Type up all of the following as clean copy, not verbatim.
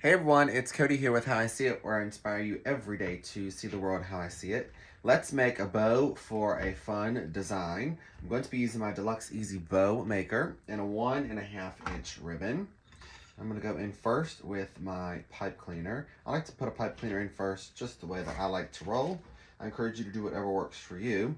Hey everyone, it's Cody here with How I See It, where I inspire you every day to see the world how I see it. Let's make a bow for a fun design. I'm going to be using my Deluxe Easy Bow Maker and a 1.5 inch ribbon. I'm going to go in first with my pipe cleaner. I like to put a pipe cleaner in first, just the way that I like to roll. I encourage you to do whatever works for you.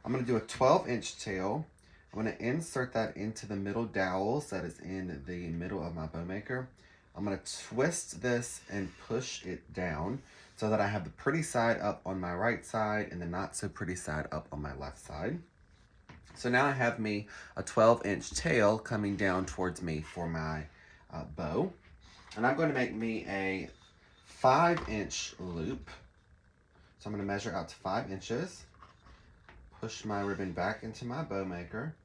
I'm going to do a 12-inch tail. I'm going to insert that into the middle dowels that is in the middle of my bow maker. I'm going to twist this and push it down so that I have the pretty side up on my right side and the not so pretty side up on my left side. So now I have me a 12-inch tail coming down towards me for my bow. And I'm going to make me a 5-inch loop. So I'm going to measure out to 5 inches. Push my ribbon back into my bow maker,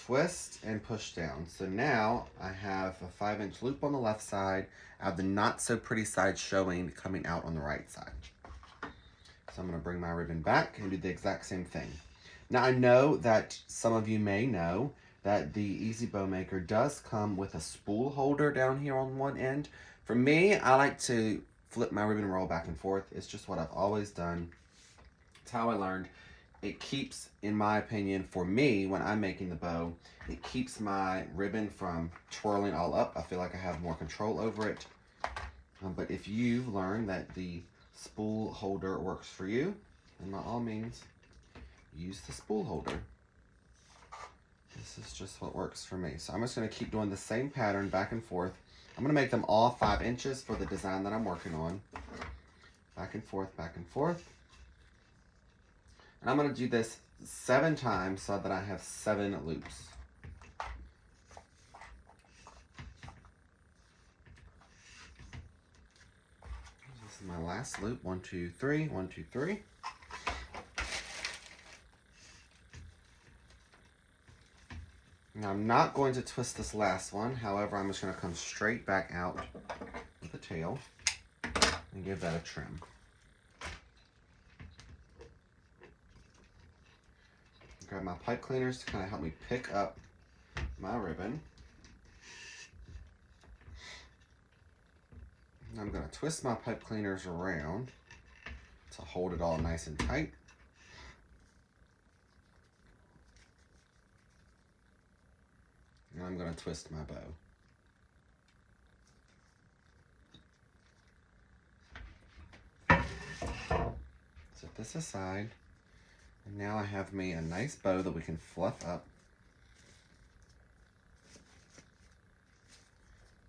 twist and push down. So now I have a 5-inch loop on the left side. I have the not so pretty side showing coming out on the right side. So I'm going to bring my ribbon back and do the exact same thing. Now I know that some of you may know that the Easy Bow Maker does come with a spool holder down here on one end. For me, I like to flip my ribbon roll back and forth. It's just what I've always done. It's how I learned. It keeps, in my opinion, for me, when I'm making the bow, it keeps my ribbon from twirling all up. I feel like I have more control over it. But if you learn that the spool holder works for you, then by all means, use the spool holder. This is just what works for me. So I'm just going to keep doing the same pattern back and forth. I'm going to make them all 5 inches for the design that I'm working on. Back and forth, back and forth. And I'm going to do this 7 times so that I have 7 loops. This is my last loop. 1, 2, 3, 1, 2, 3. Now I'm not going to twist this last one. However, I'm just going to come straight back out with the tail and give that a trim. Grab my pipe cleaners to kind of help me pick up my ribbon. And I'm going to twist my pipe cleaners around to hold it all nice and tight. And I'm going to twist my bow. Set this aside. And now I have me a nice bow that we can fluff up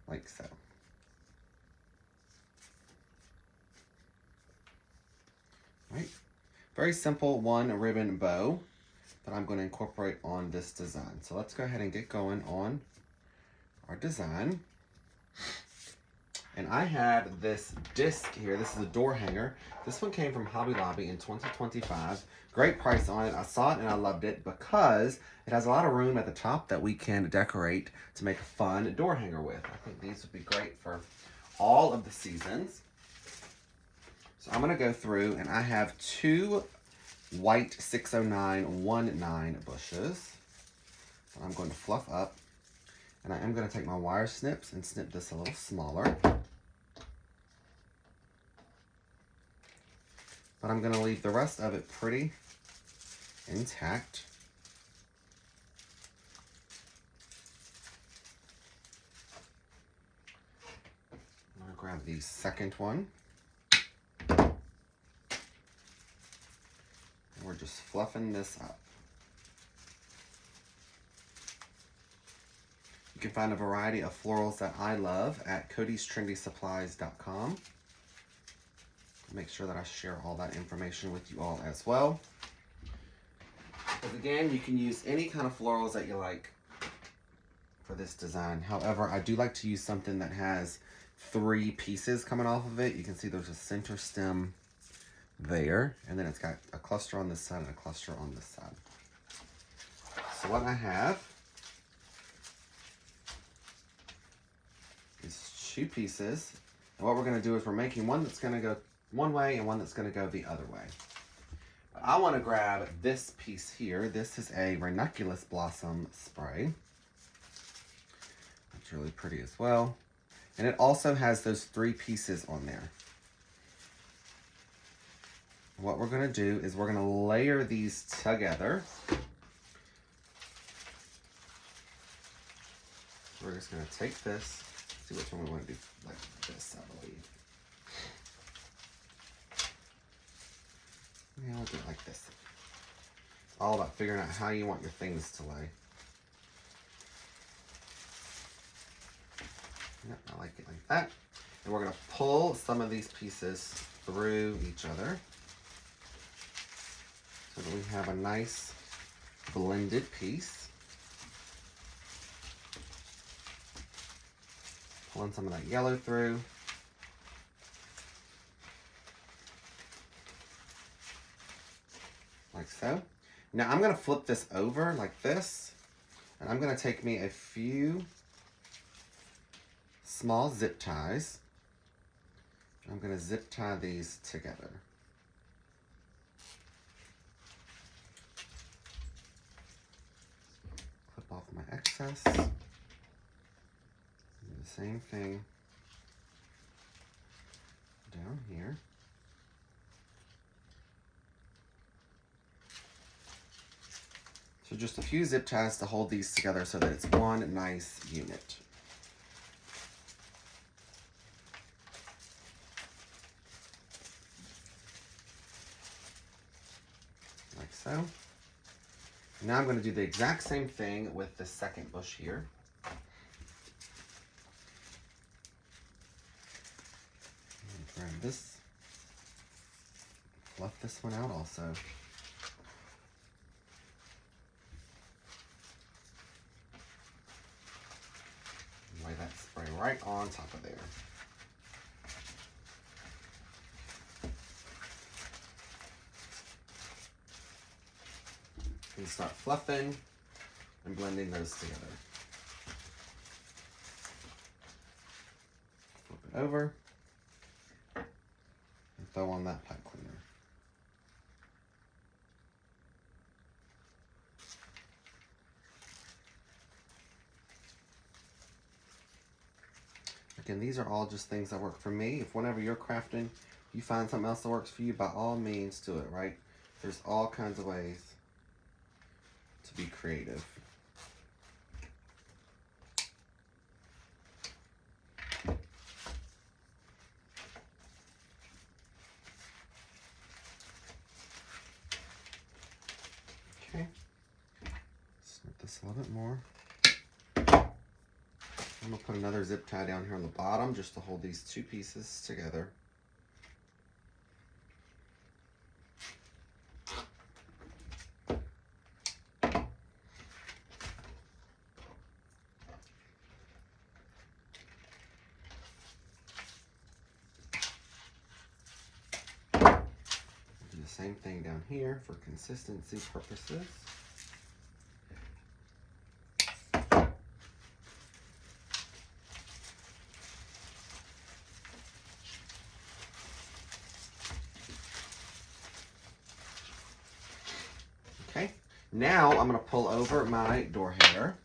like so. Right? Very simple one ribbon bow that I'm going to incorporate on this design. So let's go ahead and get going on our design. And I have this disc here. This is a door hanger. This one came from Hobby Lobby in 2025. Great price on it. I saw it and I loved it because it has a lot of room at the top that we can decorate to make a fun door hanger with. I think these would be great for all of the seasons. So I'm going to go through and I have 2 white 60919 bushes that I'm going to fluff up. And I am going to take my wire snips and snip this a little smaller. But I'm going to leave the rest of it pretty intact. I'm going to grab the second one. And we're just fluffing this up. You can find a variety of florals that I love at codystrendySupplies.com. Make sure that I share all that information with you all as well. Because again, you can use any kind of florals that you like for this design. However, I do like to use something that has 3 pieces coming off of it. You can see there's a center stem there, and then it's got a cluster on this side and a cluster on this side. So what I have is 2 pieces. And what we're going to do is we're making one that's going to go one way and one that's going to go the other way. I want to grab this piece here. This is a ranunculus blossom spray. It's really pretty as well. And it also has those 3 pieces on there. What we're going to do is we're going to layer these together. We're just going to take this, see which one we want to do like this, I believe. Yeah, we'll do it like this. It's all about figuring out how you want your things to lay. Yep, I like it like that. And we're going to pull some of these pieces through each other so that we have a nice blended piece. Pulling some of that yellow through. Like so. Now I'm going to flip this over like this. And I'm going to take me a few small zip ties. I'm going to zip tie these together. Clip off my excess. Do the same thing down here. So just a few zip ties to hold these together so that it's one nice unit. Like so. Now I'm going to do the exact same thing with the second bush here. Grab this, fluff this one out also. Lay that spray right on top of there. And start fluffing and blending those together. Flip it over and throw on that pipe cleaner. Again, these are all just things that work for me. If whenever you're crafting, you find something else that works for you, by all means do it, right? There's all kinds of ways to be creative. Okay, snip this a little bit more. I'm going to put another zip tie down here on the bottom just to hold these 2 pieces together. Do the same thing down here for consistency purposes. Okay, now I'm going to pull over my door hanger.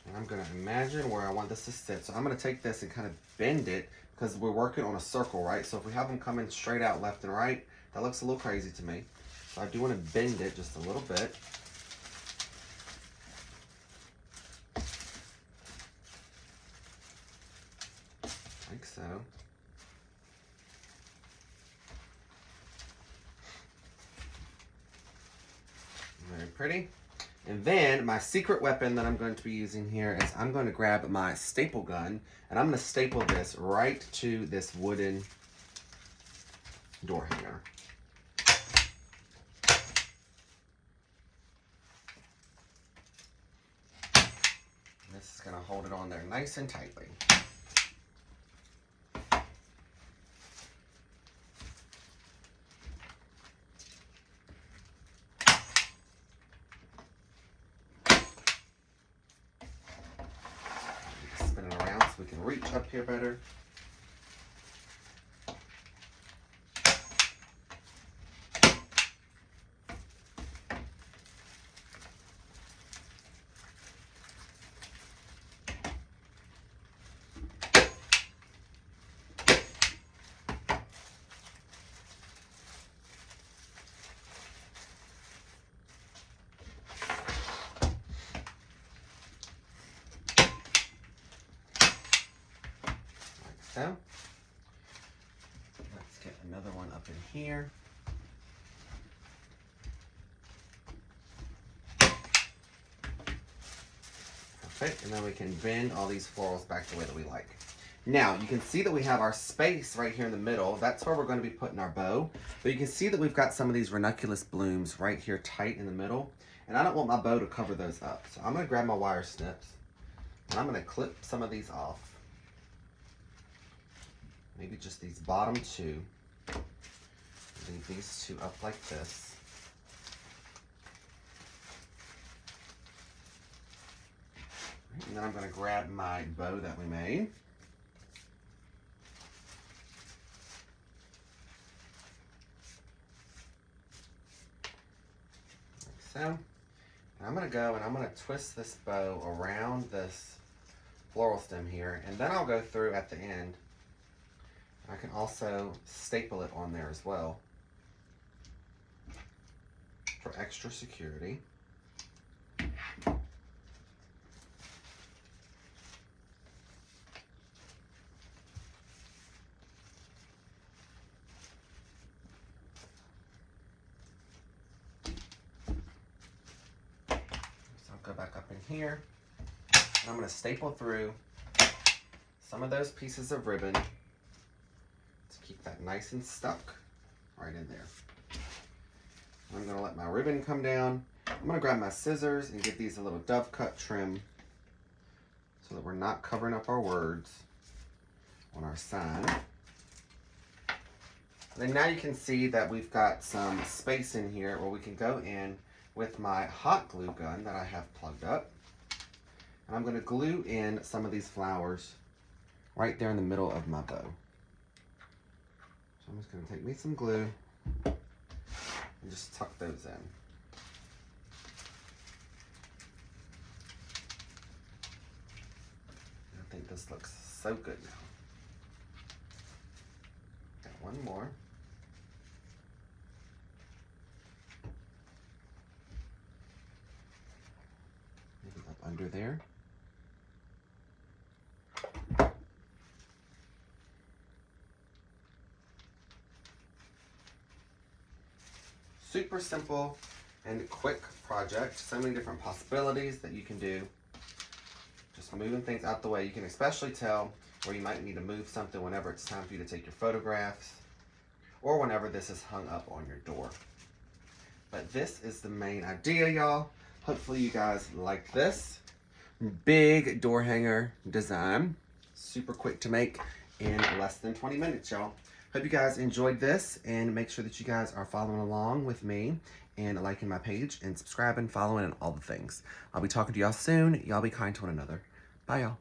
And I'm going to imagine where I want this to sit. So I'm going to take this and kind of bend it because we're working on a circle, right? So if we have them coming straight out left and right, that looks a little crazy to me. So I do want to bend it just a little bit. Like so. Very pretty. And then my secret weapon that I'm going to be using here is I'm going to grab my staple gun and I'm going to staple this right to this wooden door hanger. This is going to hold it on there nice and tightly. Spin it around so we can reach up here better. so. Let's get another one up in here. Perfect, and then we can bend all these florals back the way that we like. Now, you can see that we have our space right here in the middle. That's where we're going to be putting our bow. But you can see that we've got some of these ranunculus blooms right here tight in the middle. And I don't want my bow to cover those up. So I'm going to grab my wire snips and I'm going to clip some of these off. Maybe just these bottom two. Leave these two up like this. And then I'm going to grab my bow that we made. So, and I'm going to go and I'm going to twist this bow around this floral stem here, and then I'll go through at the end. I can also staple it on there as well for extra security. Go back up in here, and I'm going to staple through some of those pieces of ribbon to keep that nice and stuck right in there. I'm going to let my ribbon come down. I'm going to grab my scissors and give these a little dove cut trim so that we're not covering up our words on our sign. And then now you can see that we've got some space in here where we can go in with my hot glue gun that I have plugged up. And I'm going to glue in some of these flowers right there in the middle of my bow. So I'm just going to take me some glue and just tuck those in. I think this looks so good now. Got one more. Under there. Super simple and quick project. So many different possibilities that you can do. Just moving things out the way. You can especially tell where you might need to move something whenever it's time for you to take your photographs or whenever this is hung up on your door. But this is the main idea, y'all. Hopefully you guys like this big door hanger design. Super quick to make in less than 20 minutes, y'all. Hope you guys enjoyed this, and make sure that you guys are following along with me and liking my page and subscribing, following, and all the things. I'll be talking to y'all soon. Y'all be kind to one another. Bye, y'all.